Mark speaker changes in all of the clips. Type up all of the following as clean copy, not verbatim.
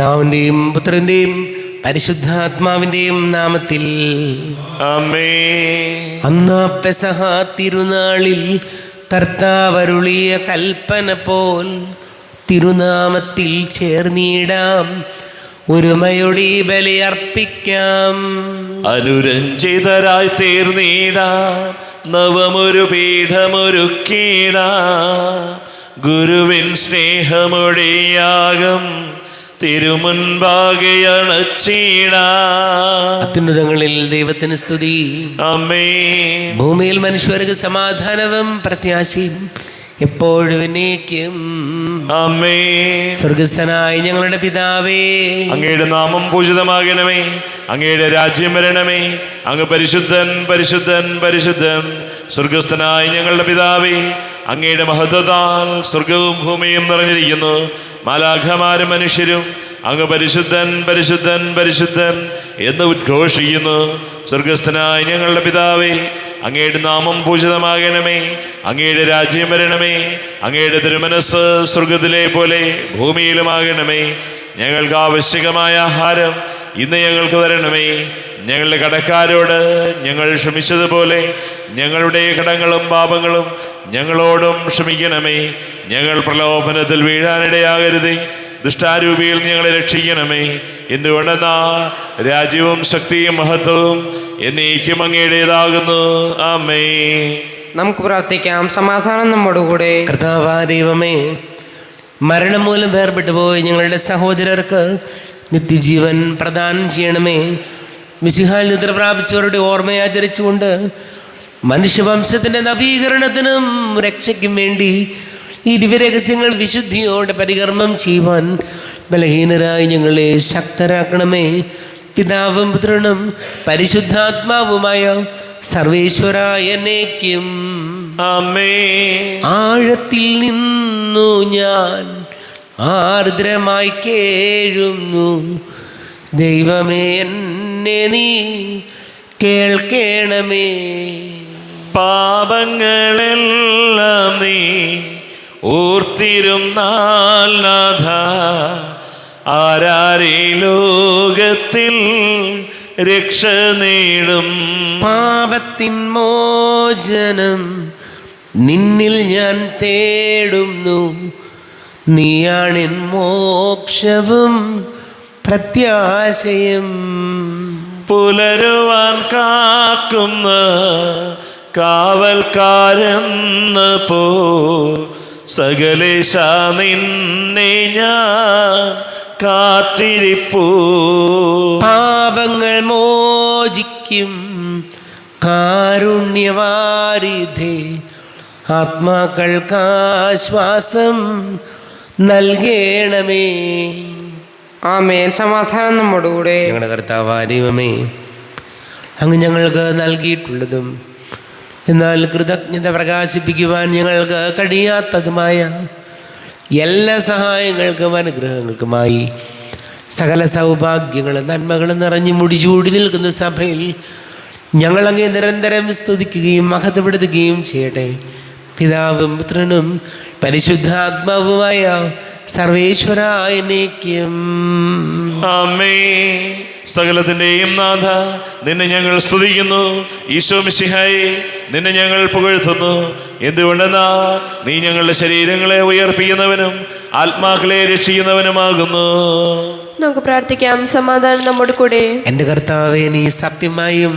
Speaker 1: പിതാവിൻ്റെയും പുത്രൻ്റെയും പരിശുദ്ധാത്മാവിൻ്റെയും നാമത്തിൽ
Speaker 2: ആമേൻ.
Speaker 1: അന്നാ പെസഹ തിരുനാളിൽ കർത്താവരുളിയ കൽപ്പന പോൽ തിരുനാമത്തിൽ ചേർന്നിടാം, ഒരുമയോടെ ബലിയർപ്പിക്കാം.
Speaker 2: അനുരഞ്ജിതരായി തീർന്നിടാം, നവമൊരു പീഠമൊരുക്കിടാം. ഗുരുവിൻ സ്നേഹമൊഴിയാകം തിരുമുൻപാകെ അണച്ചിടാം.
Speaker 1: അത്യുന്നതങ്ങളിൽ ദൈവത്തിന് സ്തുതി.
Speaker 2: ആമേൻ.
Speaker 1: ഭൂമിയിൽ മനുഷ്യർക്ക് സമാധാനവും പ്രത്യാശയും എപ്പോഴും എന്നേക്കും.
Speaker 2: ആമേൻ.
Speaker 1: സ്വർഗസ്ഥനായ ഞങ്ങളുടെ പിതാവേ,
Speaker 2: അങ്ങയുടെ നാമം പൂജിതമാകണമേ, അങ്ങയുടെ രാജ്യം വരണമേ, അങ്ങ് പരിശുദ്ധൻ പരിശുദ്ധൻ പരിശുദ്ധൻ. സ്വർഗസ്ഥനായ ഞങ്ങളുടെ പിതാവേ, അങ്ങയുടെ മഹത്വത്താൽ സ്വർഗവും ഭൂമിയും നിറഞ്ഞിരിക്കുന്നു. മാലാഖമാരും മനുഷ്യരും അങ്ങ് പരിശുദ്ധൻ പരിശുദ്ധൻ പരിശുദ്ധൻ എന്ന് ഉദ്ഘോഷിക്കുന്നു. സ്വർഗസ്ഥനായ ഞങ്ങളുടെ പിതാവേ, അങ്ങയുടെ നാമം പൂജിതമാകണമേ, അങ്ങയുടെ രാജ്യം വരണമേ, അങ്ങയുടെ തിരുമനസ് സ്വർഗത്തിലെ പോലെ ഭൂമിയിലുമാകണമേ. ഞങ്ങൾക്ക് ആവശ്യകമായ ആഹാരം ഇന്ന് ഞങ്ങൾക്ക് തരണമേ. ഞങ്ങളുടെ കടക്കാരോട് ഞങ്ങൾ ക്ഷമിച്ചതുപോലെ ഞങ്ങളുടെ കടങ്ങളും പാപങ്ങളും ഞങ്ങളോടും ക്ഷമിക്കണമേ. ഞങ്ങൾ പ്രലോഭനത്തിൽ വീഴാനിടയാകരുതേ, ദുഷ്ടാരൂപിയിൽ ഞങ്ങളെ രക്ഷിക്കണമേ. എന്തുകൊണ്ടെന്നാ രാജ്യവും ശക്തിയും മഹത്വവും എന്നേക്കും അങ്ങയുടേതാകുന്നു. ആമേൻ.
Speaker 3: നമുക്ക് പ്രാർത്ഥിക്കാം. സമാധാനം നമ്മോടുകൂടെ.
Speaker 1: കർത്താവായ ദൈവമേ, മരണം മൂലം വേർപെട്ടു പോയി ഞങ്ങളുടെ സഹോദരർക്ക് നിത്യജീവൻ പ്രദാനം ചെയ്യണമേ. മിശിഹായിൽ നിദ്ര പ്രാപിച്ചവരുടെ ഓർമ്മയെ ആചരിച്ചുകൊണ്ട് മനുഷ്യവംശത്തിൻ്റെ നവീകരണത്തിനും രക്ഷയ്ക്കും വേണ്ടി ഈ ദിവ്യരഹസ്യങ്ങൾ വിശുദ്ധിയോടെ പരികർമ്മം ചെയ്യുവാൻ ബലഹീനരായി ഞങ്ങളെ ശക്തരാക്കണമേ. പിതാവും പുത്രനും പരിശുദ്ധാത്മാവുമായ സർവേശ്വരായ എന്നേക്കും.
Speaker 2: ആമേൻ.
Speaker 1: ആഴത്തിൽ നിന്നു ഞാൻ ആർദ്രമായി കേഴുന്നു, ദൈവമേ എന്നെ നീ കേൾക്കണമേ.
Speaker 2: പാപങ്ങളെല്ലാം നീ ഓർത്തിരുന്നാൽ നാഥ, ആരാരീ ലോകത്തിൽ രക്ഷ നേടും.
Speaker 1: പാപത്തിൻ മോചനം നിന്നിൽ ഞാൻ തേടുന്നു, നീയാണെൻ മോക്ഷവും പ്രത്യാശയും.
Speaker 2: പുലരുവാൻ കാക്കുന്ന കാവൽക്കാരെന്ന പോ സകലേശ നിന്നെ ഞാൻ കാത്തിരിപ്പൂ.
Speaker 1: പാപങ്ങൾ മോചിക്കും കാരുണ്യവാരിധേ, ആത്മാക്കൾക്കാശ്വാസം നൽകണമേ.
Speaker 3: ആമേൻ. സമാധാനം നമ്മോടുകൂടെ.
Speaker 1: ഞങ്ങളുടെ കർത്താവായ ദൈവമേ, അങ്ങ് ഞങ്ങൾക്ക് നൽകിയിട്ടുള്ളതും എന്നാൽ കൃതജ്ഞത പ്രകാശിപ്പിക്കുവാൻ ഞങ്ങൾക്ക് കഴിയാത്തതുമായ എല്ലാ സഹായങ്ങൾക്കും അനുഗ്രഹങ്ങൾക്കുമായി സകല സൗഭാഗ്യങ്ങളും നന്മകളും നിറഞ്ഞു മുടിചൂടി നിൽക്കുന്ന സഭയിൽ ഞങ്ങളങ്ങേ നിരന്തരം സ്തുതിക്കുകയും മഹത്വപ്പെടുത്തുകയും ചെയ്യട്ടെ. പിതാവും പുത്രനും പരിശുദ്ധാത്മാവുമായ സർവേശ്വരായ എന്നേക്കും.
Speaker 2: ആമേൻ. സകലത്തിൻ്റെയും നാഥ, നിന്നെ ഞങ്ങൾ സ്തുതിക്കുന്നു. ഈശോ മിശിഹായെ, നിന്നെ ഞങ്ങൾ പുകഴ്ത്തുന്നു. എന്തുകൊണ്ടെന്നാ നീ ഞങ്ങളുടെ ശരീരങ്ങളെ ഉയർപ്പിക്കുന്നവനും ആത്മാക്കളെ രക്ഷിക്കുന്നവനുമാകുന്നു.
Speaker 4: നമുക്ക് പ്രാർത്ഥിക്കാം. സമാധാനം നമ്മുടെ കൂടെ.
Speaker 1: എൻ്റെ കർത്താവേ, നീ സത്യമായും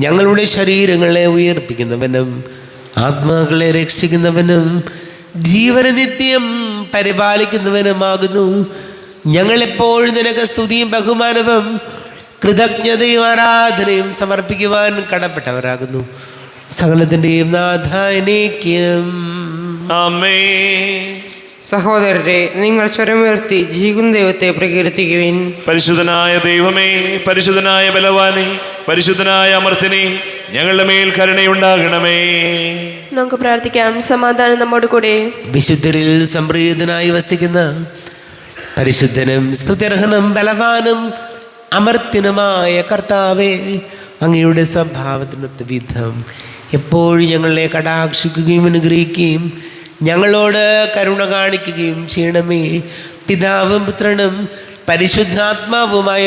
Speaker 1: ഞങ്ങളുടെ ശരീരങ്ങളെ ഉയർപ്പിക്കുന്നവനും ആത്മാക്കളെ രക്ഷിക്കുന്നവനും ജീവന നിത്യം പരിപാലിക്കുന്നവനുമാകുന്നു. ഞങ്ങളെപ്പോഴും നിനക്ക് സ്തുതിയും ബഹുമാനവും കൃതജ്ഞതയും ആരാധനയും സമർപ്പിക്കുവാൻ കടപ്പെട്ടവരാകുന്നു. സകലത്തിൻ്റെയും നാഥ എന്നേക്കും.
Speaker 2: ആമേൻ.
Speaker 3: സഹോദരരെ, നിങ്ങൾ സ്വരമുയർത്തി ജീവൻ ദൈവത്തെ പ്രകീർത്തിക്കുവിൻ.
Speaker 2: പരിശുദ്ധനായ ദൈവമേ, പരിശുദ്ധനായ ബലവാനെ, പരിശുദ്ധനായ അമർത്തിനെ, ഞങ്ങളുടെ മേൽ കരുണയുണ്ടാകണമേ.
Speaker 4: നമുക്ക് പ്രാർത്ഥിക്കാം. സമാധാനം നമ്മോട് കൂടെ.
Speaker 1: വിശുദ്ധരിൽ സംപ്രീതനായി വസിക്കുന്ന പരിശുദ്ധനും സ്തുത്യർഹനും ബലവാനും അമർത്തിനുമായ കർത്താവേ, അങ്ങയുടെ സ്വഭാവത്തിനൊത്ത വിധം എപ്പോഴും ഞങ്ങളെ കടാക്ഷിക്കുകയും അനുഗ്രഹിക്കുകയും ഞങ്ങളോട് കരുണ കാണിക്കുകയും ചെയ്യണമേ. പിതാവും പുത്രനും പരിശുദ്ധാത്മാവുമായ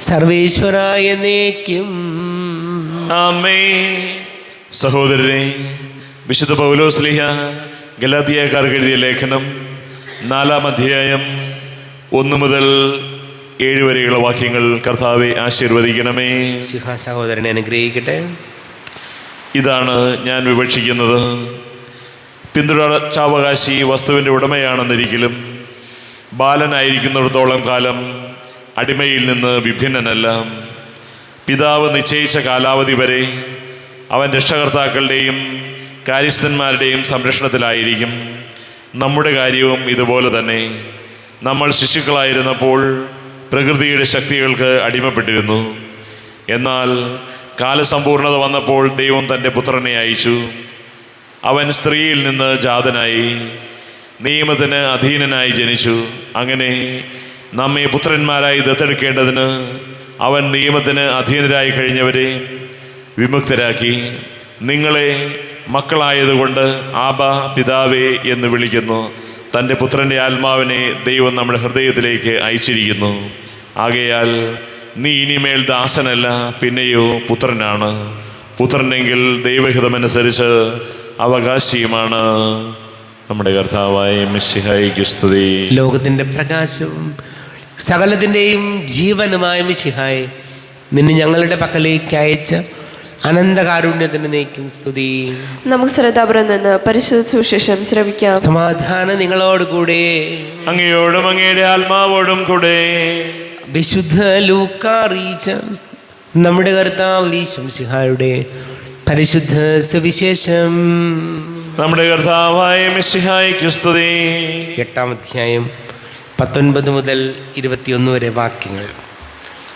Speaker 1: സർവേശ്വരായ എന്നേക്കും.
Speaker 2: ആമേൻ. സഹോദരരെ, വിശുദ്ധ പൗലോസ്ലീഹ ഗലാത്യക്കാർക്ക് എഴുതിയ ലേഖനം 4-ാം അധ്യായം 1 മുതൽ 7 വരെയുള്ള വാക്യങ്ങൾ കർത്താവെ ആശീർവദിക്കണമേ.
Speaker 1: സഹോദരനെ അനുഗ്രഹിക്കട്ടെ.
Speaker 2: ഇതാണ് ഞാൻ വിവക്ഷിക്കുന്നത്. പിന്തുടർച്ചാവകാശി വസ്തുവിൻ്റെ ഉടമയാണെന്നിരിക്കലും ബാലനായിരിക്കുന്നിടത്തോളം കാലം അടിമയിൽ നിന്ന് വിഭിന്നനല്ല. പിതാവ് നിശ്ചയിച്ച കാലാവധി വരെ അവൻ രക്ഷകർത്താക്കളുടെയും കാര്യസ്ഥന്മാരുടെയും സംരക്ഷണത്തിലായിരിക്കും. നമ്മുടെ കാര്യവും ഇതുപോലെ തന്നെ. നമ്മൾ ശിശുക്കളായിരുന്നപ്പോൾ പ്രകൃതിയുടെ ശക്തികൾക്ക് അടിമപ്പെട്ടിരുന്നു. എന്നാൽ കാലസമ്പൂർണത വന്നപ്പോൾ ദൈവം തൻ്റെ പുത്രനെ അയച്ചു. അവൻ സ്ത്രീയിൽ നിന്ന് ജാതനായി നിയമത്തിന് അധീനനായി ജനിച്ചു. അങ്ങനെ നമ്മെ പുത്രന്മാരായി ദത്തെടുക്കേണ്ടതിന് അവൻ നിയമത്തിന് അധീനരായി കഴിഞ്ഞവരെ വിമുക്തരാക്കി. നിങ്ങളെ മക്കളായതുകൊണ്ട് ആബാ, പിതാവേ എന്ന് വിളിക്കുന്നു. തൻ്റെ പുത്രൻ്റെ ആത്മാവിനെ ദൈവം നമ്മുടെ ഹൃദയത്തിലേക്ക് അയച്ചിരിക്കുന്നു. ആകയാൽ നീ ഇനിമേൽ ദാസനല്ല, പിന്നെയോ പുത്രനാണ്. പുത്രനെങ്കിൽ ദൈവഹിതമനുസരിച്ച് അവകാശിയുമാണ്. നമ്മുടെ കർത്താവായ മിശിഹായിക്ക് സ്തുതി.
Speaker 1: ലോകത്തിൻ്റെ പ്രകാശവും സകലത്തിൻ്റെയും ജീവനുമായ മിശിഹായെ, നിന്നെ ഞങ്ങളുടെ പക്കലേക്ക് അയച്ച അനന്തകാരുണ്യത്തിന് നീക്കും സ്തുതി.
Speaker 4: നമുക്ക് ശ്രദ്ധാപുരം നിന്ന് പരിശുദ്ധ സുവിശേഷം ശ്രവിക്കാം.
Speaker 1: സമാധാനം നിങ്ങളോട് കൂടെ.
Speaker 2: അങ്ങയോടും അങ്ങയുടെ ആത്മാവോടും കൂടെ.
Speaker 1: വിശുദ്ധ ലൂക്കാ അറിയിച്ച നമ്മുടെ കർത്താവ് ഈശോ മിശിഹായുടെ പരിശുദ്ധ സുവിശേഷം.
Speaker 2: നമ്മുടെ കർത്താവായ മിശിഹായിക്ക് സ്തുതി.
Speaker 1: 8-ാം അധ്യായം 19 മുതൽ 21 വരെ വാക്യങ്ങൾ.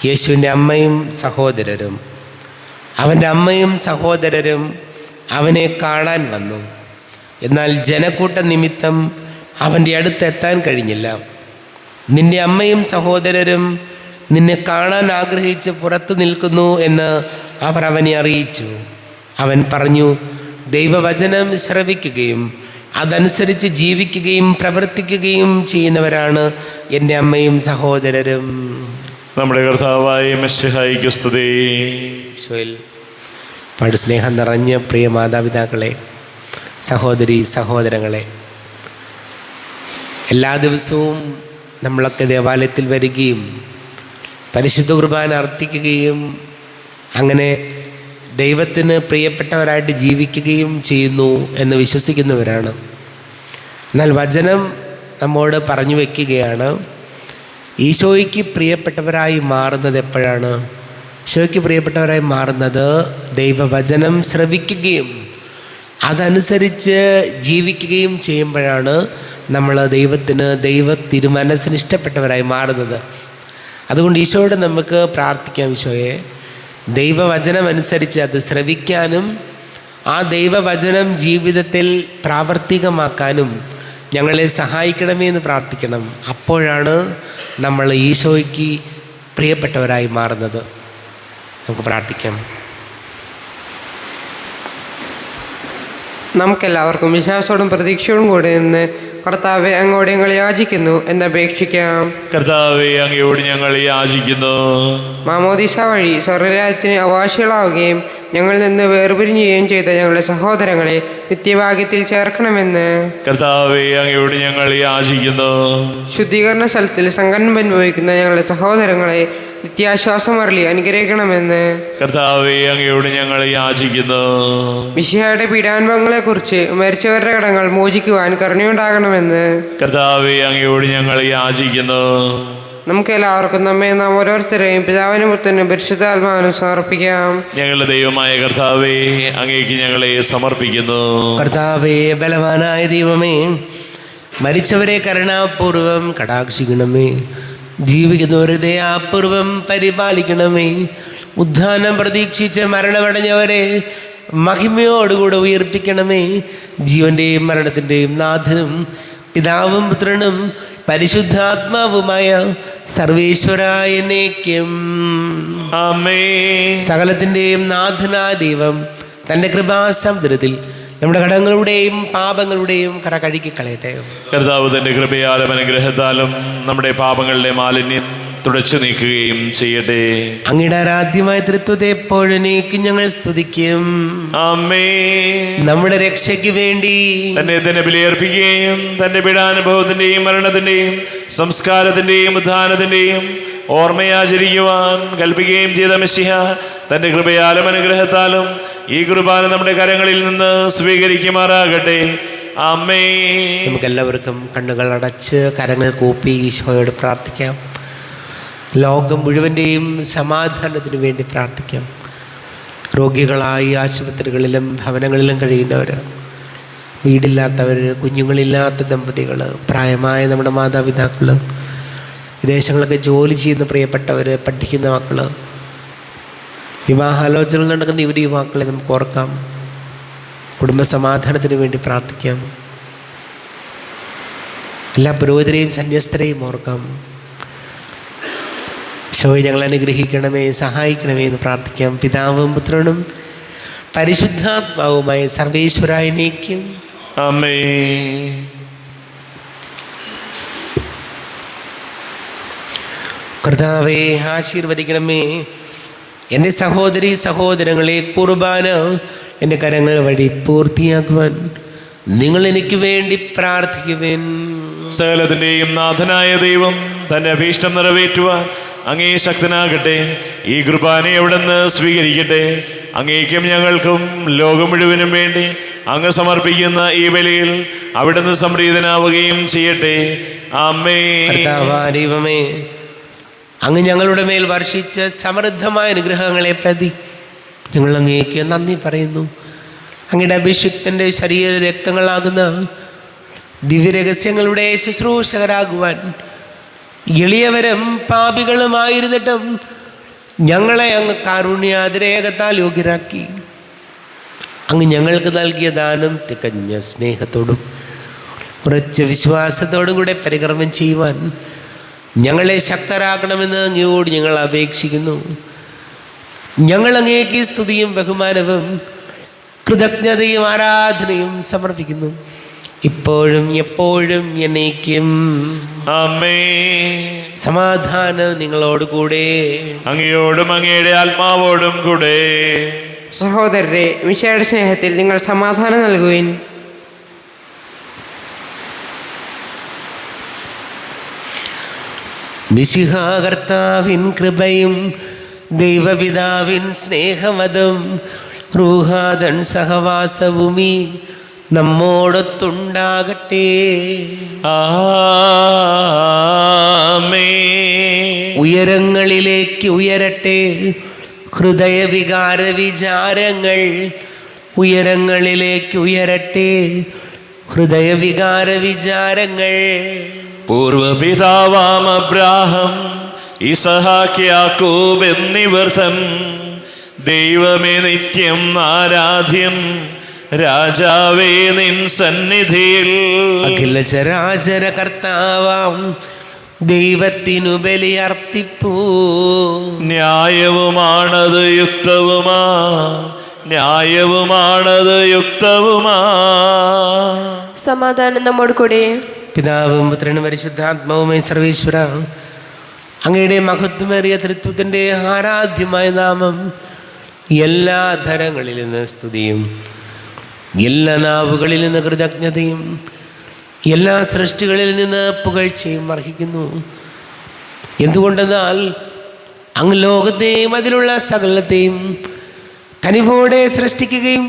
Speaker 1: യേശുവിൻ്റെ അമ്മയും സഹോദരരും അവൻ്റെ അമ്മയും സഹോദരരും അവനെ കാണാൻ വന്നു. എന്നാൽ ജനക്കൂട്ട നിമിത്തം അവൻ്റെ അടുത്ത് എത്താൻ കഴിഞ്ഞില്ല. നിന്റെ അമ്മയും സഹോദരരും നിന്നെ കാണാൻ ആഗ്രഹിച്ച് പുറത്തു നിൽക്കുന്നു എന്ന് അവർ അവനെ അറിയിച്ചു. അവൻ പറഞ്ഞു, ദൈവവചനം ശ്രവിക്കുകയും അതനുസരിച്ച് ജീവിക്കുകയും പ്രവർത്തിക്കുകയും ചെയ്യുന്നവരാണ് എൻ്റെ അമ്മയും സഹോദരരും.
Speaker 2: നമ്മുടെ കർത്താവായ മിശിഹായിക്ക് സ്തുതി.
Speaker 1: ഈശോയിൽ പാട് സ്നേഹം നിറഞ്ഞ പ്രിയ മാതാപിതാക്കളെ, സഹോദരി സഹോദരങ്ങളെ, എല്ലാ ദിവസവും നമ്മളൊക്കെ ദേവാലയത്തിൽ വരികയും പരിശുദ്ധ കുർബാന അർപ്പിക്കുകയും അങ്ങനെ ദൈവത്തിന് പ്രിയപ്പെട്ടവരായിട്ട് ജീവിക്കുകയും ചെയ്യുന്നു എന്ന് വിശ്വസിക്കുന്നവരാണ്. എന്നാൽ വചനം നമ്മോട് പറഞ്ഞു വയ്ക്കുകയാണ്, ഈശോയ്ക്ക് പ്രിയപ്പെട്ടവരായി മാറുന്നത് എപ്പോഴാണ്? ഈശോയ്ക്ക് പ്രിയപ്പെട്ടവരായി മാറുന്നത് ദൈവവചനം ശ്രവിക്കുകയും അതനുസരിച്ച് ജീവിക്കുകയും ചെയ്യുമ്പോഴാണ് നമ്മൾ ദൈവത്തിന് തിരുമനസ്സിന് ഇഷ്ടപ്പെട്ടവരായി മാറുന്നത്. അതുകൊണ്ട് ഈശോയോട് നമുക്ക് പ്രാർത്ഥിക്കാം, ഈശോയെ ദൈവവചനം അനുസരിച്ച് അത് ശ്രവിക്കാനും ആ ദൈവവചനം ജീവിതത്തിൽ പ്രാവർത്തികമാക്കാനും ഞങ്ങളെ സഹായിക്കണമേ എന്ന് പ്രാർത്ഥിക്കണം. അപ്പോഴാണ് നമ്മൾ ഈശോയ്ക്ക് പ്രിയപ്പെട്ടവരായി മാറുന്നത്. നമുക്ക് പ്രാർത്ഥിക്കാം.
Speaker 3: നമുക്കെല്ലാവർക്കും വിശ്വാസത്തോടും പ്രതീക്ഷയോടും കൂടെ നിന്ന് കർത്താവെ അങ്ങോട്ട് ഞങ്ങൾ യാചിക്കുന്നു എന്നപേക്ഷിക്കാം.
Speaker 2: കർത്താവെ അങ്ങയോട് ഞങ്ങൾ യാചിക്കുന്നു.
Speaker 3: മാമോദിസ വഴി സ്വർഗരാജ്യത്തിന് അവകാശികളാവുകയും ഞങ്ങളിൽ നിന്ന് വേർപിരിഞ്ഞുകയും ചെയ്ത ഞങ്ങളുടെ സഹോദരങ്ങളെ നിത്യഭാഗ്യത്തിൽ ചേർക്കണമെന്ന്
Speaker 2: കർത്താവെ അങ്ങയോട് ഞങ്ങൾ യാചിക്കുന്നു.
Speaker 3: ശുദ്ധീകരണ സ്ഥലത്തിൽ സങ്കടം അനുഭവിക്കുന്ന ഞങ്ങളുടെ സഹോദരങ്ങളെ നിത്യാശ്വാസം അരുളി അനുഗ്രഹിക്കണമെന്ന്
Speaker 2: കർത്താവെ അങ്ങയോട് ഞങ്ങൾ യാചിക്കുന്നു.
Speaker 3: മിശിഹായുടെ പീഡാനുഭവങ്ങളെക്കുറിച്ച് മരിച്ചവരുടെ കടങ്ങൾ മോചിക്കുവാൻ കരുണയുണ്ടാകണമെന്ന്
Speaker 2: കർത്താവെ അങ്ങയോട് ഞങ്ങൾ യാചിക്കുന്നു.
Speaker 3: നമുക്ക് എല്ലാവർക്കും നാം ഓരോരുത്തരെയും പിതാവിനും പുത്രനും പരിശുദ്ധാത്മാവിനും സമർപ്പിക്കാം.
Speaker 2: ഞങ്ങളുടെ ദൈവമായ കർത്താവെ അങ്ങേക്ക് ഞങ്ങളെ സമർപ്പിക്കുന്നു.
Speaker 1: കർത്താവേ, ബലവാനായ ദൈവമേ, മരിച്ചവരെ കരുണാപൂർവം കടാക്ഷിക്കണമേ. ജീവിക്കുന്നവരെ ദയാപൂർവം പരിപാലിക്കണമേ. ഉദ്ധാനം പ്രതീക്ഷിച്ച് മരണമടഞ്ഞവരെ മഹിമയോടുകൂടെ ഉയർപ്പിക്കണമേ. ജീവന്റെയും മരണത്തിൻ്റെയും നാഥനും പിതാവും പുത്രനും പരിശുദ്ധാത്മാവുമായ സർവേശ്വരായ എന്നേക്കും
Speaker 2: ആമേൻ.
Speaker 1: സകലത്തിൻ്റെയും നാഥനായ ദൈവം തൻ്റെ കൃപാസമുദ്രത്തിൽ നമ്മുടെ കടങ്ങളുടെയും പാപങ്ങളുടെയും കറ കഴുകിക്കളയട്ടെ.
Speaker 2: കർത്താവ് തന്റെ കൃപയാലും അനുഗ്രഹത്താലും നമ്മുടെ പാപങ്ങളുടെ മാലിന്യം തുടച്ചു നീക്കുകയും ചെയ്യട്ടെ.
Speaker 1: അങ്ങയുടെ ആരാധ്യമായ തൃത്വത്തെ എപ്പോഴേക്കും ഞങ്ങൾ സ്തുതിക്കും.
Speaker 2: ആമേൻ.
Speaker 1: നമ്മുടെ രക്ഷയ്ക്ക് വേണ്ടി
Speaker 2: തന്നെ ബലിയർപ്പിക്കുകയും തന്റെ പീഡാനുഭവത്തിന്റെയും മരണത്തിന്റെയും സംസ്കാരത്തിന്റെയും ഉദ്ധാനത്തിന്റെയും ഓർമ്മയാചരിക്കുവാൻ കൽപ്പിക്കുകയും ചെയ്ത മെസ്സിഹ തന്റെ കൃപയാലും അനുഗ്രഹത്താലും ഈ കുർബാന നമ്മുടെ കരങ്ങളിൽ നിന്ന് സ്വീകരിക്കുമാറാകട്ടെ. ആമേൻ.
Speaker 1: നമുക്കെല്ലാവർക്കും കണ്ണുകൾ അടച്ച് കരങ്ങൾ കൂപ്പി ഈശോയോട് പ്രാർത്ഥിക്കാം. ലോകം മുഴുവൻ്റെയും സമാധാനത്തിന് വേണ്ടി പ്രാർത്ഥിക്കാം. രോഗികളായി ആശുപത്രികളിലും ഭവനങ്ങളിലും കഴിയുന്നവർ, വീടില്ലാത്തവർ, കുഞ്ഞുങ്ങളില്ലാത്ത ദമ്പതികൾ, പ്രായമായ നമ്മുടെ മാതാപിതാക്കൾ, വിദേശങ്ങളൊക്കെ ജോലി ചെയ്യുന്ന പ്രിയപ്പെട്ടവർ, പഠിക്കുന്ന മക്കൾ, വിവാഹാലോചനകൾ നടക്കുന്ന യുവതി-യുവാക്കളെ നമുക്ക് ഓർക്കാം. കുടുംബസമാധാനത്തിന് വേണ്ടി പ്രാർത്ഥിക്കാം. എല്ലാ പുരോഹിതരെയും സന്യസ്തരെയും ഓർക്കാം. ഈശോയെ ഞങ്ങൾ അനുഗ്രഹിക്കണമേ, സഹായിക്കണമേ എന്ന് പ്രാർത്ഥിക്കാം. പിതാവും പുത്രനും പരിശുദ്ധാത്മാവുമായ സർവേശ്വരായനേക്കും
Speaker 2: ആമേൻ.
Speaker 1: കർത്താവേ ആശീർവദിക്കണമേ. എൻ്റെ സഹോദരീ സഹോദരങ്ങളെ, കുർബാന എൻ്റെ കരങ്ങൾ വഴി പൂർത്തിയാക്കുവാൻ നിങ്ങൾ എനിക്ക് വേണ്ടി പ്രാർത്ഥിക്കുവേൻ.
Speaker 2: സകലത്തിന്റെയും നാഥനായ ദൈവം തന്റെ അഭീഷ്ടം നിറവേറ്റുവാൻ അങ്ങേ ശക്തനാകട്ടെ. ഈ കുർബാനയെ അവിടുന്ന് സ്വീകരിക്കട്ടെ. അങ്ങേക്കും ഞങ്ങൾക്കും ലോകം മുഴുവനും വേണ്ടി അങ്ങ് സമർപ്പിക്കുന്ന ഈ ബലിയിൽ അവിടുന്ന് സംപ്രീതനാവുകയും ചെയ്യട്ടെ. ആമേൻ.
Speaker 1: കർത്താവായ ദൈവമേ, അങ്ങ് ഞങ്ങളുടെ മേൽ വർഷിച്ച സമൃദ്ധമായ അനുഗ്രഹങ്ങളെ പ്രതി ഞങ്ങൾ അങ്ങേക്ക് നന്ദി പറയുന്നു. അങ്ങയുടെ അഭിഷിക്തൻ്റെ ശരീര രക്തങ്ങളാകുന്ന ദിവ്യരഹസ്യങ്ങളുടെ ശുശ്രൂഷകരാകുവാൻ എളിയവരും പാപികളുമായിരുന്നിട്ടും ഞങ്ങളെ അങ്ങ് കാരുണ്യാതിരേകത്താൽ യോഗ്യരാക്കി. അങ്ങ് ഞങ്ങൾക്ക് നൽകിയ ദാനം തികഞ്ഞ സ്നേഹത്തോടും ഉറച്ച വിശ്വാസത്തോടും കൂടെ പരികർമ്മം ചെയ്യുവാൻ ഞങ്ങളെ ശക്തരാക്കണമെന്ന് അങ്ങയോട് ഞങ്ങൾ അപേക്ഷിക്കുന്നു. ഞങ്ങൾ അങ്ങേക്ക് സ്തുതിയും ബഹുമാനവും കൃതജ്ഞതയും ആരാധനയും സമർപ്പിക്കുന്നു, ഇപ്പോഴും എപ്പോഴും എന്നേക്കും.
Speaker 2: ആമേൻ.
Speaker 1: സമാധാനം നിങ്ങളോട് കൂടെ,
Speaker 2: അങ്ങയോടും അങ്ങയുടെ ആത്മാവോടും കൂടെ.
Speaker 3: സഹോദരരെ, മിശിഹായുടെ സ്നേഹത്തിൽ നിങ്ങൾ സമാധാനം നൽകുവിൻ.
Speaker 1: മിശിഹാ കർത്താവിൻ കൃപയും ദൈവപിതാവിൻ സ്നേഹമതും റൂഹാദൻ സഹവാസവുമീ നമ്മോടൊത്തുണ്ടാകട്ടെ.
Speaker 2: ആമേൻ.
Speaker 1: ഉയരങ്ങളിലേക്ക് ഉയരട്ടെ ഹൃദയവികാര വിചാരങ്ങൾ, ഉയരങ്ങളിലേക്ക് ഉയരട്ടെ ഹൃദയവികാര വിചാരങ്ങൾ.
Speaker 2: പൂർവപിതാവാം അബ്രാഹം, ഇസഹാക്ക്, യാക്കോബ് എന്നിവർ തൻ ദൈവമേ നിത്യം ആരാധ്യം, രാജാവേ നിൻ സന്നിധിയിൽ
Speaker 1: അഖില ചരാചര കർത്താവാം ദൈവത്തിനു ബലിയർപ്പിപ്പൂ.
Speaker 2: ന്യായവുമാണത് യുക്തവുമാ, ന്യായവുമാണത് യുക്തവുമാ.
Speaker 4: സമാധാനം നമ്മോട് കൂടെ.
Speaker 1: പിതാവും പുത്രനും പരിശുദ്ധാത്മാവുമായി സർവേശ്വര, അങ്ങയുടെ മഹത്വമേറിയ തൃത്വത്തിൻ്റെ ആരാധ്യമായ നാമം എല്ലാ ധരങ്ങളിൽ നിന്ന് സ്തുതിയും എല്ലാ നാവുകളിൽ നിന്ന് കൃതജ്ഞതയും എല്ലാ സൃഷ്ടികളിൽ നിന്ന് പുകഴ്ചയും അർഹിക്കുന്നു. എന്തുകൊണ്ടെന്നാൽ അങ്ങ് ലോകത്തെയും അതിലുള്ള സകലത്തെയും കനിവോടെ സൃഷ്ടിക്കുകയും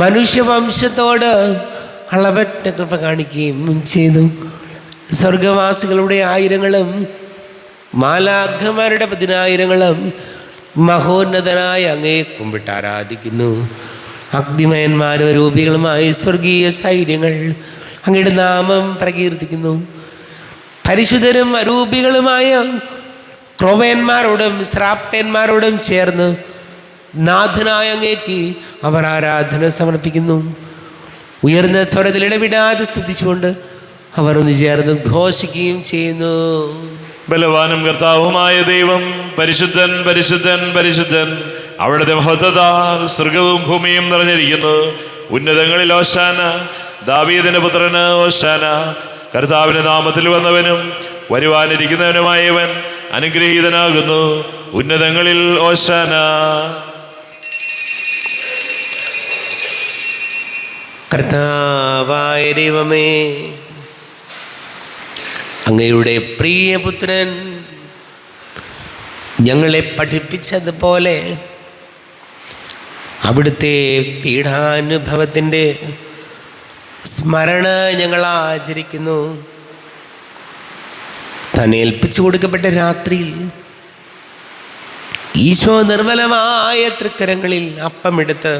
Speaker 1: മനുഷ്യവംശത്തോട് അളവറ്റ കൃപ കാണിക്കുകയും ചെയ്തു. സ്വർഗവാസികളുടെ ആയിരങ്ങളും മാലാഖമാരുടെ 10,000ങ്ങളും മഹോന്നതനായ അങ്ങയെ കുമ്പിട്ട് ആരാധിക്കുന്നു. അഗ്നിമയന്മാരും രൂപികളുമായി സ്വർഗീയ സൈന്യങ്ങൾ അങ്ങയുടെ നാമം പ്രകീർത്തിക്കുന്നു. പരിശുദ്ധരും അരൂപികളുമായ ക്രോവേന്മാരോടും ശ്രാപ്പന്മാരോടും ചേർന്ന് നാഥനായ അങ്ങേക്ക് അവർ ആരാധന സമർപ്പിക്കുന്നു. ഉയർന്ന സ്വരത്തിൽ ഇടവിടാതെ സ്തുതിച്ചുകൊണ്ട് അവർ ഒന്ന് ചേർന്ന് ഘോഷിക്കുകയും ചെയ്യുന്നു.
Speaker 2: ബലവാനും കർത്താവുമായ ദൈവം പരിശുദ്ധൻ, പരിശുദ്ധൻ, പരിശുദ്ധൻ. അവിടുത്തെ മഹത്വത്താൽ സ്വർഗവും ഭൂമിയും നിറഞ്ഞിരിക്കുന്നു. ഉന്നതങ്ങളിൽ ഓശാന. ദാവീദിന്റെ പുത്രന് ഓശാന. കർത്താവിന്റെ നാമത്തിൽ വന്നവനും വരുവാനിരിക്കുന്നവനുമായവൻ അനുഗ്രഹീതനാകുന്നു. ഉന്നതങ്ങളിൽ ഓശാന.
Speaker 1: കർത്താവായ ദൈവമേ, അങ്ങയുടെ പ്രിയപുത്രൻ ഞങ്ങളെ പഠിപ്പിച്ചതുപോലെ അവിടുത്തെ പീഡാനുഭവത്തിൻ്റെ സ്മരണ ഞങ്ങൾ ആചരിക്കുന്നു. തന്നെ ഏൽപ്പിച്ചു കൊടുക്കപ്പെട്ട രാത്രിയിൽ ഈശോ നിർമ്മലമായ തൃക്കരങ്ങളിൽ അപ്പമെടുത്ത്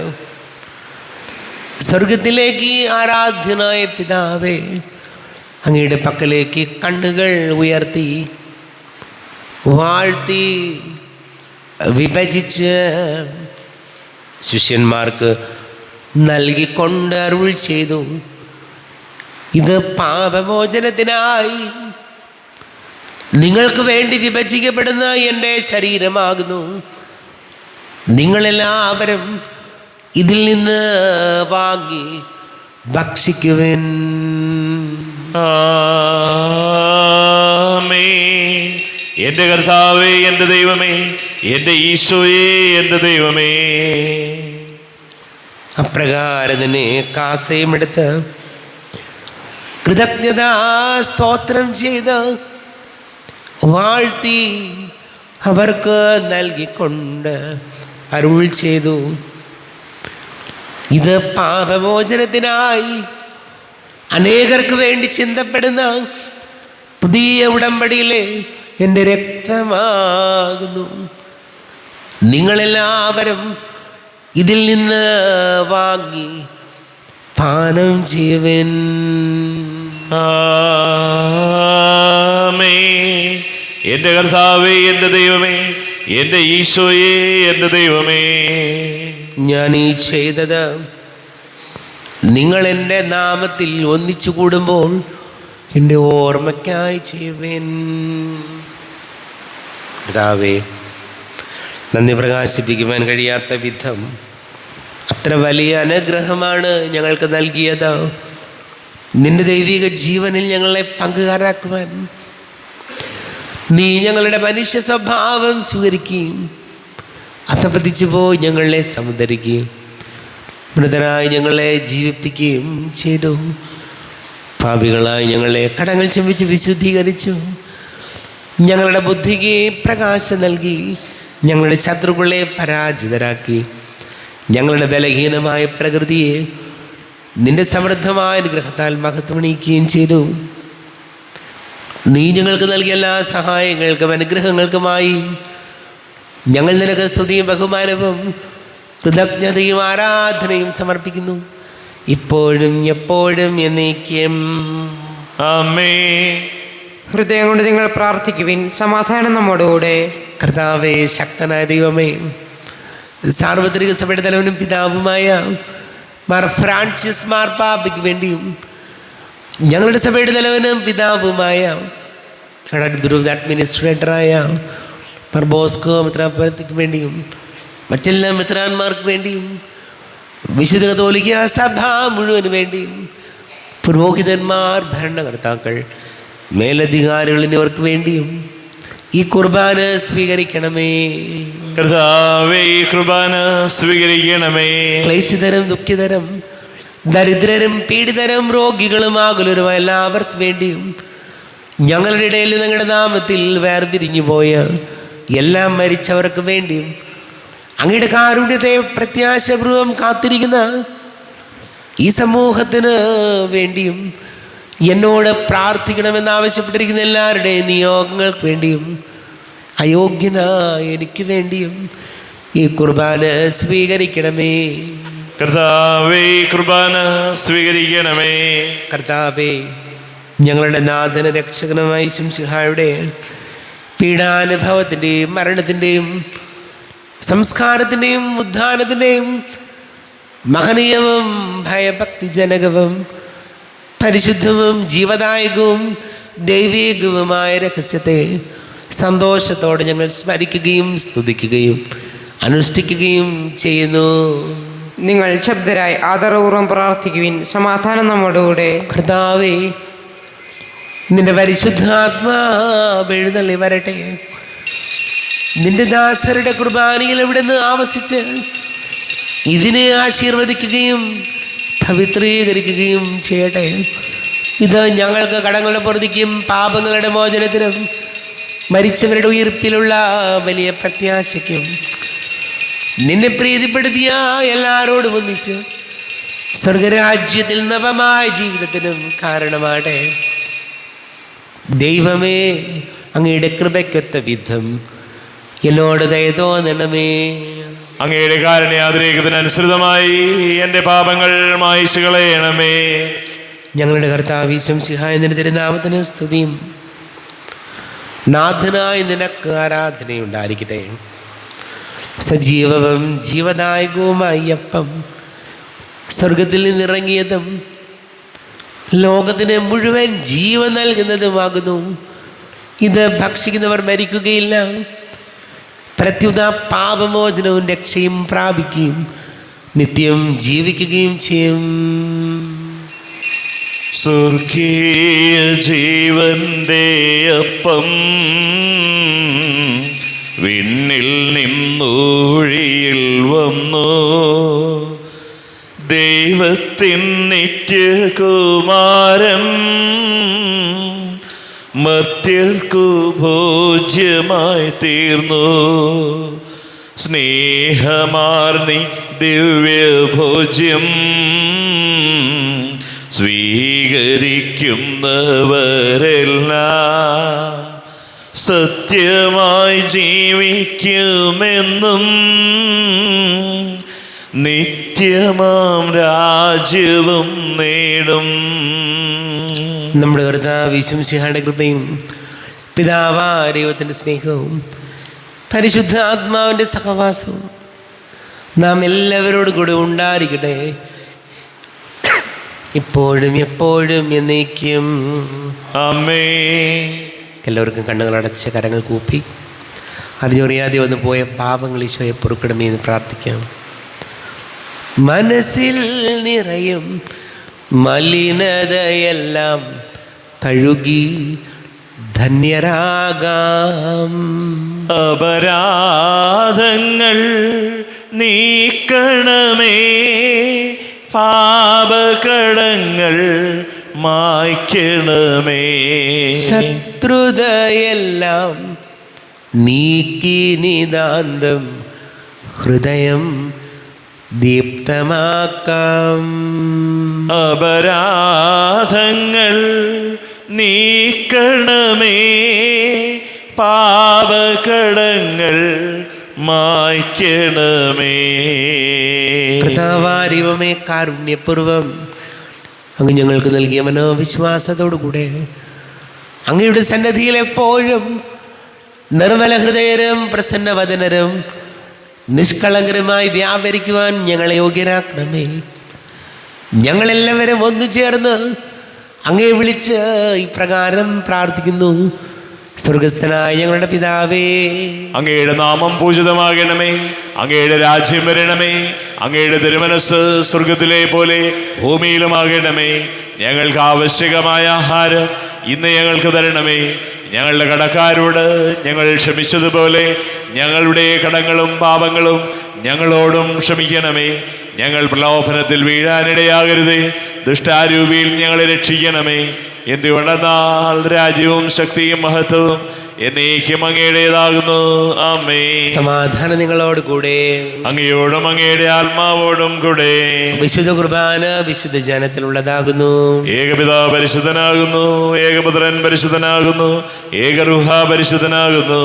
Speaker 1: സ്വർഗത്തിലേക്ക് ആരാധ്യനായ പിതാവേ, അങ്ങയുടെ പക്കലേക്ക് കണ്ണുകൾ ഉയർത്തി വാഴ്ത്തി വിഭജിച്ച് ശിഷ്യന്മാർക്ക് നൽകിക്കൊണ്ട് അരുൾ ചെയ്തു, ഇത് പാപമോചനത്തിനായി നിങ്ങൾക്ക് വേണ്ടി വിഭജിക്കപ്പെടുന്ന എൻ്റെ ശരീരമാകുന്നു. നിങ്ങളെല്ലാവരും ഇതിൽ നിന്ന് വാങ്ങി ഭക്ഷിക്കുവിൻ.
Speaker 2: ആമേൻ. എൻ്റെ കർത്താവേ, എൻ്റെ ദൈവമേ, എൻ്റെ ഈശോയേ, എൻ്റെ ദൈവമേ.
Speaker 1: അപ്രകാരം തന്നെ കാസയുമെടുത്ത് കൃതജ്ഞതാ സ്തോത്രം ചെയ്ത് വാഴ്ത്തി അവർക്ക് നൽകിക്കൊണ്ട് അരുൾ ചെയ്തു, ഇത് പാപമോചനത്തിനായി അനേകർക്ക് വേണ്ടി ചിന്തപ്പെടുന്ന പുതിയ ഉടമ്പടിയിലെ എൻ്റെ രക്തമാകുന്നു. നിങ്ങളെല്ലാവരും ഇതിൽ നിന്ന് വാങ്ങി പാനം ചെയ്യുവിൻ.
Speaker 2: ആമേൻ. എൻ്റെ കർത്താവേ, എൻ്റെ ദൈവമേ, എൻ്റെ ഈശോയേ, എൻ്റെ ദൈവമേ.
Speaker 1: ഞാൻ ഈ ചെയ്തത് നിങ്ങൾ എൻ്റെ നാമത്തിൽ ഒന്നിച്ചു കൂടുമ്പോൾ എൻ്റെ ഓർമ്മയ്ക്കായി ചെയ്യുവിൻ. കർത്താവേ, നന്ദി പ്രകാശിപ്പിക്കുവാൻ കഴിയാത്ത വിധം അത്ര വലിയ അനുഗ്രഹമാണ് ഞങ്ങൾക്ക് നൽകിയത്. നിന്റെ ദൈവിക ജീവനിൽ ഞങ്ങളെ പങ്കുകാരാക്കുവാൻ നീ ഞങ്ങളുടെ മനുഷ്യ സ്വഭാവം സ്വീകരിക്കുകയും അധപതിച്ചു പോയി ഞങ്ങളെ സമുദ്ധരിക്കുകയും മൃതരായി ഞങ്ങളെ ജീവിപ്പിക്കുകയും ചെയ്തു. പാപികളായി ഞങ്ങളെ കടങ്ങൾ ക്ഷമിച്ച് വിശുദ്ധീകരിച്ചു. ഞങ്ങളുടെ ബുദ്ധിക്ക് പ്രകാശം നൽകി ഞങ്ങളുടെ ശത്രുക്കളെ പരാജിതരാക്കി. ഞങ്ങളുടെ ബലഹീനമായ പ്രകൃതിയെ നിന്റെ സമൃദ്ധമായ അനുഗ്രഹത്താൽ മഹത്വമണിയിക്കുകയും ചെയ്തു. നീ ഞങ്ങൾക്ക് നൽകിയ എല്ലാ സഹായങ്ങൾക്കും അനുഗ്രഹങ്ങൾക്കുമായി ഞങ്ങൾ നിനക്ക് സ്തുതിയും ബഹുമാനവും കൃതജ്ഞതയും ആരാധനയും സമർപ്പിക്കുന്നു, ഇപ്പോഴും എപ്പോഴും എന്നേക്കും.
Speaker 2: ആമേൻ.
Speaker 3: ഹൃദയം കൊണ്ട് നിങ്ങൾ പ്രാർത്ഥിക്കുവിൻ. സമാധാനം നമ്മോടുകൂടെ.
Speaker 1: കർത്താവേ, ശക്തനായ ദൈവമേ, സാർവത്രിക സഭയുടെ തലവനും പിതാവുമായ മാർ ഫ്രാൻസിസ് മാർപ്പാപ്പയ്ക്ക് വേണ്ടിയും ഞങ്ങളുടെ സഭയുടെ തലവനും പിതാവുമായ അഡ്മിനിസ്ട്രേറ്ററായ മാർ ബോസ്കോ മിത്രാപുരത്തിക്ക് വേണ്ടിയും മറ്റെല്ലാ മിത്രാന്മാർക്ക് വേണ്ടിയും വിശുദ്ധ കത്തോലിക്ക സഭ മുഴുവന് വേണ്ടിയും പുരോഹിതന്മാർ, ഭരണകർത്താക്കൾ, മേലധികാരികൾ എന്നിവർക്ക് വേണ്ടിയും ഈ കുർബാന സ്വീകരിക്കണമേ.
Speaker 2: കർത്താവേ, ഈ കുർബാന സ്വീകരിക്കണമേ.
Speaker 1: ക്ലേശിതരും ദുഃഖിതരും ദരിദ്രരും പീഡിതരും രോഗികളും ആകുലരുമായ എല്ലാവർക്കും വേണ്ടിയും ഞങ്ങളുടെ ഇടയിൽ നിങ്ങളുടെ നാമത്തിൽ വേർതിരിഞ്ഞു പോയ എല്ലാം മരിച്ചവർക്ക് വേണ്ടിയും അങ്ങയുടെ കാരുണ്യത്തെ പ്രത്യാശപൂർവം കാത്തിരിക്കുന്ന ഈ സമൂഹത്തിന് വേണ്ടിയും എന്നോട് പ്രാർത്ഥിക്കണമെന്നാവശ്യപ്പെട്ടിരിക്കുന്ന എല്ലാവരുടെയും നിയോഗങ്ങൾക്ക് വേണ്ടിയും അയോഗ്യനായ എനിക്ക് വേണ്ടിയും ഈ കുർബാന സ്വീകരിക്കണമേ.
Speaker 2: കർത്താവേ, കുർബാന സ്വീകരിക്കണമേ.
Speaker 1: കർത്താവേ, ഞങ്ങളുടെ നാഥന രക്ഷകനുമായ ശംസിഹായുടെ പീഡാനുഭവത്തിൻ്റെയും മരണത്തിൻ്റെയും സംസ്കാരത്തിൻ്റെയും ഉദ്ധാനത്തിൻ്റെയും മഹനീയവും ഭയഭക്തിജനകവും പരിശുദ്ധവും ജീവദായകവും ദൈവീകവുമായ രഹസ്യത്തെ സന്തോഷത്തോടെ ഞങ്ങൾ സ്മരിക്കുകയും സ്തുതിക്കുകയും അനുഷ്ഠിക്കുകയും ചെയ്യുന്നു.
Speaker 3: നിങ്ങൾ ശബ്ദരായി ആദരപൂർവ്വം പ്രാർത്ഥിക്കുവിൻ. സമാധാനം നമ്മോടുകൂടെ.
Speaker 1: കർത്താവേ, നിന്റെ പരിശുദ്ധാത്മാവ് എഴുന്നള്ളി വരട്ടെ. നിന്റെ ദാസരുടെ കുർബാനയിൽ എവിടുന്ന് ആവസിച്ച് ഇതിനെ ആശീർവദിക്കുകയും പവിത്രീകരിക്കുകയും ചെയ്യട്ടെ. ഇത് ഞങ്ങൾക്ക് കടങ്ങളുടെ പൊറുതിക്കും പാപങ്ങളുടെ മോചനത്തിനും മരിച്ചവരുടെ ഉയിർപ്പിലുള്ള വലിയ പ്രത്യാശയ്ക്കും നിന്നെ പ്രീതിപ്പെടുത്തിയ എല്ലാവരോടും ഒന്നിച്ച് സ്വർഗരാജ്യത്തിൽ നവമായ ജീവിതത്തിനും കാരണമാട്ടെ. ദൈവമേ, അങ്ങയുടെ കൃപയ്ക്കൊത്ത വിധം എന്നോട് ദയ തോന്നണമേ.
Speaker 2: അങ്ങയുടെ കാരുണ്യാതിരേകത്തിനനുസൃതമായി എൻ്റെ പാപങ്ങൾ മായിച്ചു കളയണമേ.
Speaker 1: ഞങ്ങളുടെ കർത്താവ് ശംസിഹായ നിന്റെ തിരുനാമത്തിന് സ്തുതിയും. നാഥനായ നിനക്ക് ആരാധനയുണ്ടായിരിക്കട്ടെ. സജീവവും ജീവദായകവുമായി അപ്പം സ്വർഗത്തിൽ നിന്നിറങ്ങിയതും ലോകത്തിന് മുഴുവൻ ജീവൻ നൽകുന്നതുമാകുന്നു. ഇത് ഭക്ഷിക്കുന്നവർ മരിക്കുകയില്ല, പ്രത്യുത പാപമോചനവും രക്ഷയും പ്രാപിക്കുകയും നിത്യം ജീവിക്കുകയും ചെയ്യും.
Speaker 2: സ്വർഗീയ ജീവന്റെ അപ്പം വിണ്ണിൽ നിന്നൂഴിയിൽ വന്നു. ദൈവത്തിൻ നിത്യകുമാരൻ മർത്യർക്കു ഭോജ്യമായി തീർന്നു. സ്നേഹമാർന്നി ദിവ്യഭോജ്യം സ്വീകരിക്കുന്നവരെല്ലാം സത്യമായി ജീവിക്കുമെന്നും നിത്യമാം രാജ്യവും നേടും.
Speaker 1: നമ്മുടെ കർത്താവ് ശംസിഹായുടെ കൃപയും പിതാവായ ദൈവത്തിൻ്റെ സ്നേഹവും പരിശുദ്ധ ആത്മാവിൻ്റെ സഹവാസവും നാം എല്ലാവരോടും കൂടെ ഉണ്ടായിരിക്കട്ടെ, ഇപ്പോഴും എപ്പോഴും എന്നേക്കും.
Speaker 2: ആമേൻ.
Speaker 1: എല്ലാവർക്കും കണ്ണുകൾ അടച്ച് കരങ്ങൾ കൂപ്പി അറിഞ്ഞറിയാതെ വന്ന് പോയ പാപങ്ങൾ ഈശോയെ പൊറുക്കണമേ എന്ന് പ്രാർത്ഥിക്കാം. മനസ്സിൽ നിറയും മലിനതയെല്ലാം കഴുകി ധന്യരാകാം.
Speaker 2: അപരാധങ്ങൾ നീക്കണമേ, പാപകടങ്ങൾ മായ്ക്കണമേ.
Speaker 1: ശത്രുതയെല്ലാം നീക്കി നിതാന്തം ഹൃദയം ദീപ്തമാക്കാം.
Speaker 2: അപരാധങ്ങൾ നീക്കണമേ, പാപകടങ്ങൾ മായ്ക്കണമേ.
Speaker 1: കർത്താവാരിവമേ, കാരുണ്യപൂർവം അങ്ങ് ഞങ്ങൾക്ക് നൽകിയ മനോവിശ്വാസത്തോടുകൂടെ അങ്ങയുടെ സന്നദ്ധിയിൽ എപ്പോഴും നിർമ്മല ഹൃദയരും പ്രസന്നവദനരും നിഷ്കളങ്കരമായി വ്യാപരിക്കുവാൻ ഞങ്ങളെ യോഗ്യരാക്കണമേ. ഞങ്ങളെല്ലാവരും ഒന്നു ചേർന്ന് അങ്ങയെ വിളിച്ച് ഇപ്രകാരം പ്രാർത്ഥിക്കുന്നു. സ്വർഗസ്ഥനായ ഞങ്ങളുടെ പിതാവേ,
Speaker 2: അങ്ങയുടെ നാമം പൂജിതമാകണമേ, അങ്ങയുടെ രാജ്യം വരണമേ, അങ്ങയുടെ തിരുമനസ് സ്വർഗത്തിലെ പോലെ ഭൂമിയിലുമാകണമേ. ഞങ്ങൾക്ക് ആവശ്യകമായ ആഹാരം ഇന്ന് ഞങ്ങൾക്ക് തരണമേ. ഞങ്ങളുടെ കടക്കാരോട് ഞങ്ങൾ ക്ഷമിച്ചതുപോലെ ഞങ്ങളുടെ കടങ്ങളും പാപങ്ങളും ഞങ്ങളോടും ക്ഷമിക്കണമേ. ഞങ്ങൾ പ്രലോഭനത്തിൽ വീഴാനിടയാകരുതേ, ദുഷ്ടാരൂപിയിൽ ഞങ്ങളെ രക്ഷിക്കണമേ. എന്തുകൊണ്ടെന്നാൽ രാജ്യവും ശക്തിയും മഹത്വവും എന്നേക്കും അങ്ങയുടേതാകുന്നു. ആമേൻ.
Speaker 1: സമാധാനം നിങ്ങളോട് കൂടെ,
Speaker 2: അങ്ങയോടും അങ്ങയുടെ ആത്മാവോടും കൂടെ.
Speaker 1: വിശുദ്ധ കുർബാന വിശുദ്ധ ജനത്തിലുള്ളതാകുന്നു.
Speaker 2: ഏകപിതാവ് പരിശുദ്ധനാകുന്നു, ഏകപുത്രൻ പരിശുദ്ധനാകുന്നു, ഏകരൂഹ പരിശുദ്ധനാകുന്നു.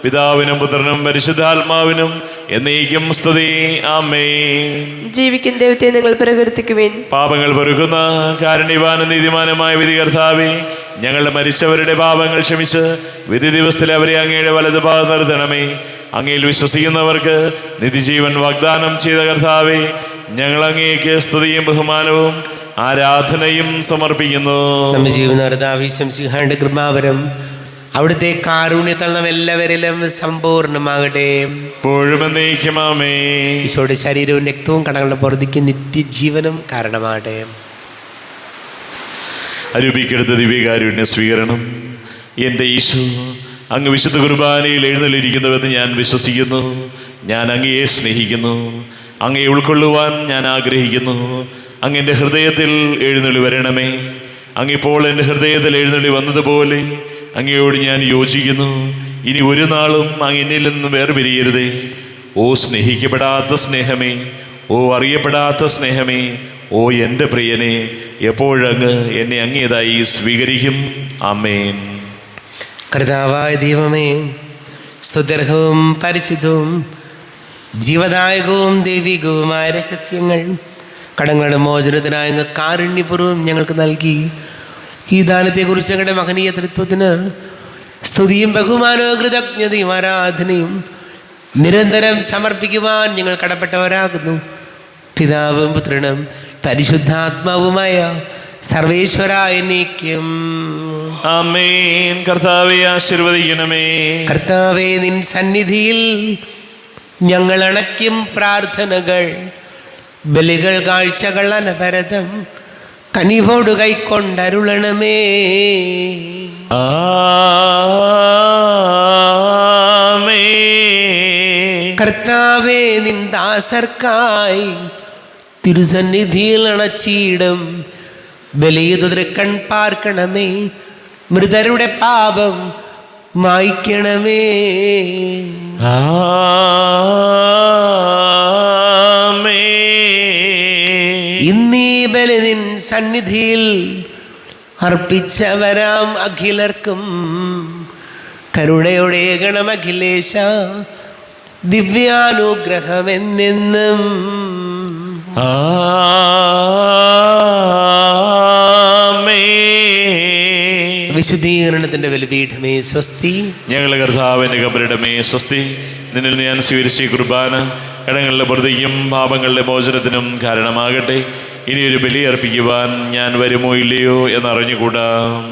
Speaker 2: പിതാവിനും പുത്രനും പരിശുദ്ധാത്മാവിനും എന്നേക്കും സ്തുതി. ആമേൻ.
Speaker 4: ജീവിക്കുന്ന ദൈവത്തെ നിങ്ങൾ പ്രകീർത്തിക്കുവിൻ.
Speaker 2: പാപങ്ങൾ പൊറുക്കുന്ന കാരുണ്യവാനും നീതിമാനുമായ വിധികർത്താവേ, ഞങ്ങളുടെ മരിച്ചവരുടെ പാപങ്ങൾ ക്ഷമിച്ച് വിധി ദിവസത്തിൽ അവരെ അങ്ങയുടെ വലതുഭാഗം നിർത്തണമേ. അങ്ങയിൽ വിശ്വസിക്കുന്നവർക്ക് നിത്യജീവൻ വാഗ്ദാനം ചെയ്ത കർത്താവേ, ഞങ്ങൾ അങ്ങേക്ക് സ്തുതിയും ബഹുമാനവും ആരാധനയും സമർപ്പിക്കുന്നു.
Speaker 1: നമ്മുടെ ജീവനാർദ്ദാവിശംസിഹായുടെ കൃപാവരം അവിടുത്തെ കാരുണ്യത്താൽ നാം എല്ലാവരിലും സമ്പൂർണ്ണമാകട്ടെ.
Speaker 2: ഇപ്പോഴും എന്നേക്കും ആമേൻ.
Speaker 1: ഈശോയുടെ ശരീരവും രക്തവും കടങ്ങളുടെ പുറത്തേക്ക് നിത്യജീവനും കാരണമാകട്ടെ.
Speaker 2: അരൂപിക്കെടുത്ത ദിവ്യകാരുണ്യ സ്വീകരണം. എൻ്റെ ഈശോ, അങ്ങ് വിശുദ്ധ കുർബാനയിൽ എഴുന്നള്ളിരിക്കുന്നുവെന്ന് ഞാൻ വിശ്വസിക്കുന്നു. ഞാൻ അങ്ങയെ സ്നേഹിക്കുന്നു. അങ്ങയെ ഉൾക്കൊള്ളുവാൻ ഞാൻ ആഗ്രഹിക്കുന്നു. അങ്ങ് എൻ്റെ ഹൃദയത്തിൽ എഴുന്നള്ളി വരണമേ. അങ്ങിപ്പോൾ എൻ്റെ ഹൃദയത്തിൽ എഴുന്നള്ളി വന്നതുപോലെ അങ്ങയോട് ഞാൻ യോജിക്കുന്നു. ഇനി ഒരു നാളും അങ്ങ് എന്നിൽ നിന്ന് വേർപിരിയരുതേ. ഓ സ്നേഹിക്കപ്പെടാത്ത സ്നേഹമേ, ഓ അറിയപ്പെടാത്ത സ്നേഹമേ, ഓ എൻ്റെ പ്രിയനെ, എപ്പോഴങ്ങ് എന്നെ അങ്ങേതായി സ്വീകരിക്കും. ആമേൻ.
Speaker 1: കർത്താവായ ദൈവമേ, സ്തുത്യർഹവും പരിശുദ്ധവും ജീവദായകവും ദൈവികവുമായ രഹസ്യങ്ങൾ കടങ്ങളുടെ മോചനത്തിനായ അങ്ങ് കാരുണ്യപൂർവ്വം ഞങ്ങൾക്ക് നൽകി. ഈ ദാനത്തെക്കുറിച്ച് ഞങ്ങളുടെ മഹനീയ തൃത്വത്തിന് സ്തുതിയും ബഹുമാനവും കൃതജ്ഞതയും ആരാധനയും നിരന്തരം സമർപ്പിക്കുവാൻ ഞങ്ങൾ കടപ്പെട്ടവരാകുന്നു. പിതാവും പുത്രനും പരിശുദ്ധാത്മാവുമായ സർവേശ്വരായ എന്നേക്കും
Speaker 2: ആമേൻ. കർത്താവേ ആശീർവദിക്കണമേ.
Speaker 1: കർത്താവേ, നിൻ സന്നിധിയിൽ ഞങ്ങൾ അണയ്ക്കും പ്രാർത്ഥനകൾ, ബലികൾ, കാഴ്ചകൾ അനവരതം കനിവോട് കൈക്കൊണ്ടരുളണമേ.
Speaker 2: ആമേൻ.
Speaker 1: കർത്താവേ, നിൻ ദാസർക്കായി തിരുസന്നിധിയിൽ അണച്ചിടും ബലിയുതൃക്കൺ പാർക്കണമേ. മൃതരുടെ പാപം മായ്ക്കണമേ. ഇന്നീ ബലി നിൻ സന്നിധിയിൽ അർപ്പിച്ചവരാം അഖിലർക്കും കരുണയുടെ ഗണമഖിലേശ ദിവ്യാനുഗ്രഹമെന്നെന്നും. വിശുദ്ധീകരണത്തിന്റെ ബലിപീഠമേ സ്വസ്തി.
Speaker 2: ഞങ്ങളുടെ കർത്താവിന്റെ കബറിടമേ സ്വസ്തി. നിന്നിൽ ഞാൻ സ്വീകരിച്ച കുർബാന കടങ്ങളുടെ പുറത്തേക്കും പാപങ്ങളുടെ മോചനത്തിനും കാരണമാകട്ടെ. ഇനിയൊരു ബലി അർപ്പിക്കുവാൻ ഞാൻ വരുമോ ഇല്ലയോ എന്നറിഞ്ഞുകൂടാ.